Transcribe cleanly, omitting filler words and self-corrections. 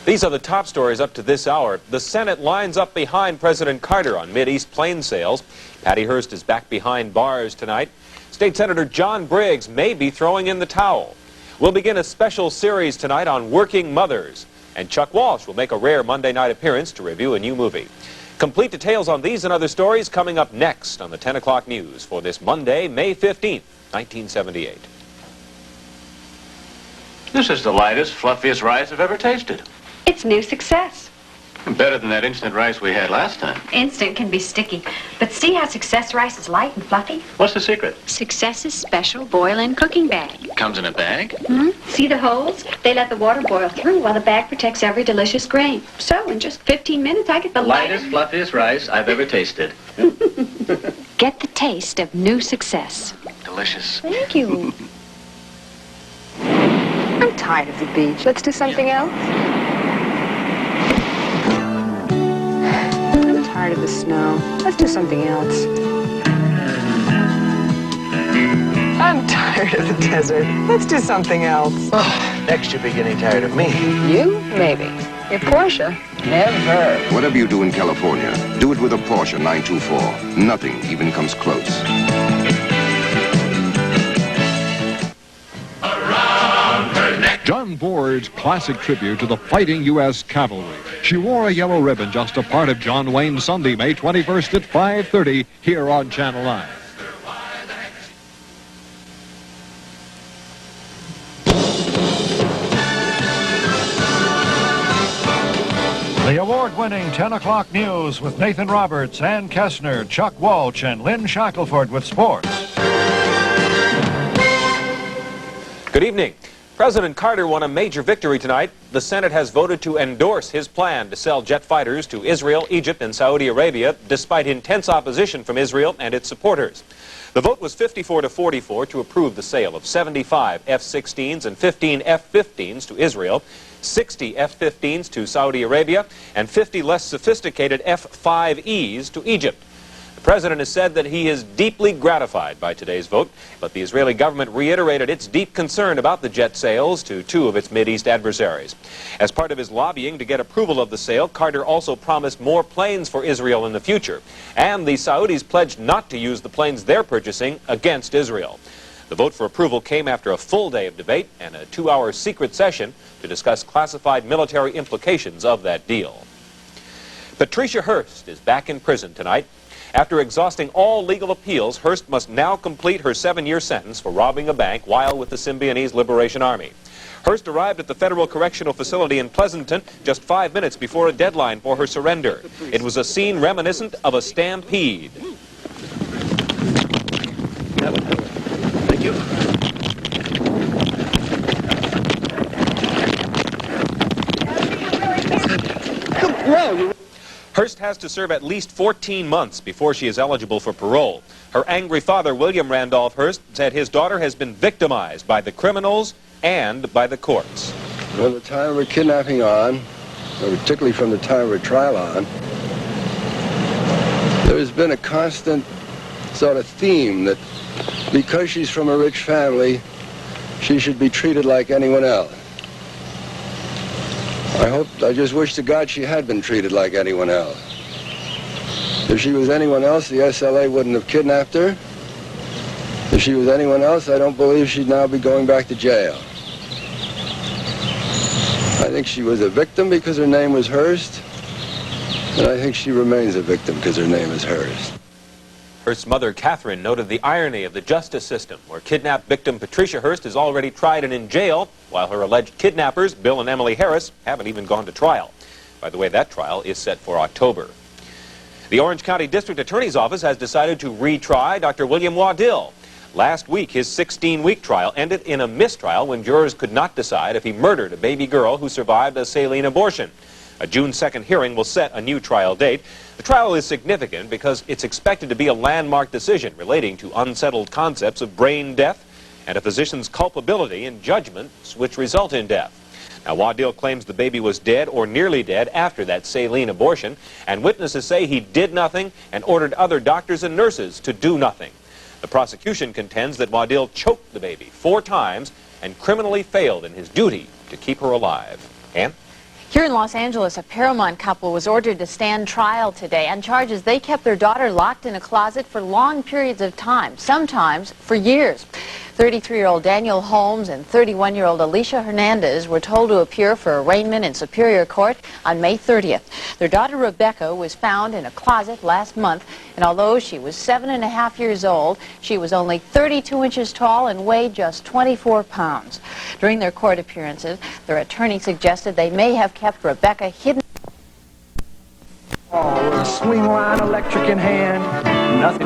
These are the top stories up to this hour. The Senate lines up behind President Carter on Mideast plane sales. Patty Hearst is back behind bars tonight. State Senator John Briggs may be throwing in the towel. We'll begin a special series tonight on working mothers. And Chuck Walsh will make a rare Monday night appearance to review a new movie. Complete details on these and other stories coming up next on the 10 o'clock news for this Monday, May 15th, 1978. This is the lightest, fluffiest rice I've ever tasted. It's new success. Better than that instant rice we had last time. Instant can be sticky, but see how success rice is light and fluffy? What's the secret? Success's special boil-in cooking bag. Comes in a bag? Mm-hmm. See the holes? They let the water boil through while the bag protects every delicious grain. So in just 15 minutes, I get the lightest, fluffiest rice I've ever tasted. Get the taste of new success. Delicious. Thank you. I'm tired of the beach. Let's do something else. I'm tired of the snow. Let's do something else. I'm tired of the desert. Let's do something else. Oh, next you'll be getting tired of me. You? Maybe. Your Porsche? Never. Whatever you do in California, do it with a Porsche 924. Nothing even comes close. John Ford's classic tribute to the fighting U.S. cavalry. She wore a yellow ribbon, just a part of John Wayne's Sunday, May 21st at 5:30 here on Channel 9. The award-winning 10 o'clock news with Nathan Roberts, Ann Kessner, Chuck Walsh, and Lynn Shackelford with sports. Good evening. President Carter won a major victory tonight. The Senate has voted to endorse his plan to sell jet fighters to Israel, Egypt, and Saudi Arabia, despite intense opposition from Israel and its supporters. The vote was 54-44 to approve the sale of 75 F-16s and 15 F-15s to Israel, 60 F-15s to Saudi Arabia, and 50 less sophisticated F-5Es to Egypt. The president has said that he is deeply gratified by today's vote, but the Israeli government reiterated its deep concern about the jet sales to two of its Mideast adversaries. As part of his lobbying to get approval of the sale, Carter also promised more planes for Israel in the future, and the Saudis pledged not to use the planes they're purchasing against Israel. The vote for approval came after a full day of debate and a 2-hour secret session to discuss classified military implications of that deal. Patricia Hearst is back in prison tonight. After exhausting all legal appeals, Hearst must now complete her 7-year sentence for robbing a bank while with the Symbionese Liberation Army. Hearst arrived at the Federal Correctional Facility in Pleasanton just 5 minutes before a deadline for her surrender. It was a scene reminiscent of a stampede. Thank you. Well, Hearst has to serve at least 14 months before she is eligible for parole. Her angry father, William Randolph Hearst, said his daughter has been victimized by the criminals and by the courts. From the time of her kidnapping on, or particularly from the time of her trial on, there has been a constant sort of theme that because she's from a rich family, she should be treated like anyone else. I just wish to God she had been treated like anyone else. If she was anyone else, the SLA wouldn't have kidnapped her. If she was anyone else, I don't believe she'd now be going back to jail. I think she was a victim because her name was Hearst, and I think she remains a victim because her name is Hearst. Hearst's mother, Catherine, noted the irony of the justice system, where kidnapped victim Patricia Hearst is already tried and in jail, while her alleged kidnappers, Bill and Emily Harris, haven't even gone to trial. By the way, that trial is set for October. The Orange County District Attorney's Office has decided to retry Dr. William Waddell. Last week, his 16-week trial ended in a mistrial when jurors could not decide if he murdered a baby girl who survived a saline abortion. A June 2nd hearing will set a new trial date. The trial is significant because it's expected to be a landmark decision relating to unsettled concepts of brain death and a physician's culpability in judgments which result in death. Now, Waddell claims the baby was dead or nearly dead after that saline abortion, and witnesses say he did nothing and ordered other doctors and nurses to do nothing. The prosecution contends that Waddell choked the baby 4 times and criminally failed in his duty to keep her alive. Ann? Here in Los Angeles, a Paramount couple was ordered to stand trial today on charges they kept their daughter locked in a closet for long periods of time, sometimes for years. 33-year-old Daniel Holmes and 31-year-old Alicia Hernandez were told to appear for arraignment in Superior Court on May 30th. Their daughter Rebecca was found in a closet last month, and although she was 7.5 years old, she was only 32 inches tall and weighed just 24 pounds. During their court appearances, their attorney suggested they may have kept Rebecca hidden. Oh, with a swing line, electric in hand, nothing.